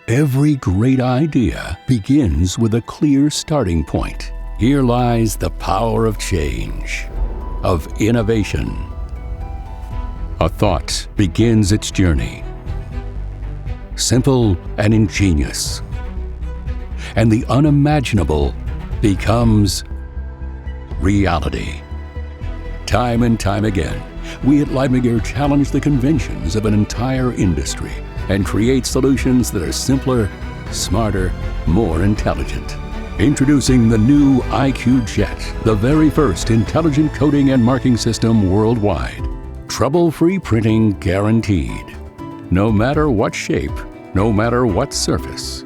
Every great idea begins with a clear starting point. Here lies the power of change, of innovation. A thought begins its journey, simple and ingenious, and the unimaginable becomes reality. Time and time again, we at Leibinger challenge the conventions of an entire industry and create solutions that are simpler, smarter, more intelligent. Introducing the new IQJet, the very first intelligent coding and marking system worldwide. Trouble-free printing guaranteed. No matter what shape, no matter what surface.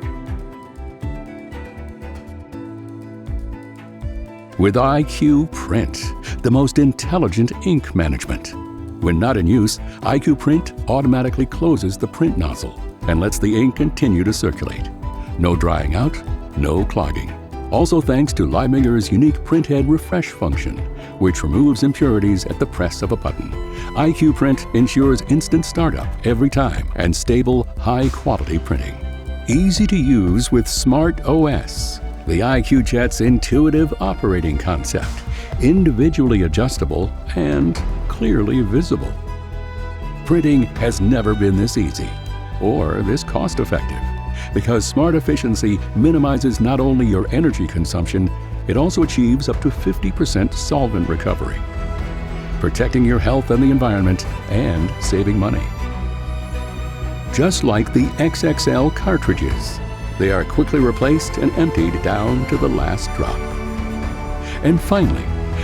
With IQ Print, the most intelligent ink management. When not in use, IQ Print automatically closes the print nozzle and lets the ink continue to circulate. No drying out, no clogging. Also thanks to Leibinger's unique printhead refresh function, which removes impurities at the press of a button. IQ Print ensures instant startup every time and stable, high-quality printing. Easy to use with Smart OS, the IQJet's intuitive operating concept, individually adjustable and clearly visible. Printing has never been this easy or this cost-effective, because smart efficiency minimizes not only your energy consumption, it also achieves up to 50% solvent recovery, protecting your health and the environment and saving money. Just like the XXL cartridges, they are quickly replaced and emptied down to the last drop. And finally,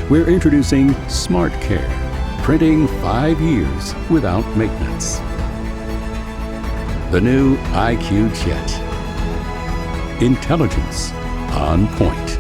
we're introducing Smart Care, printing 5 years without maintenance. The new IQJet. Intelligence on point.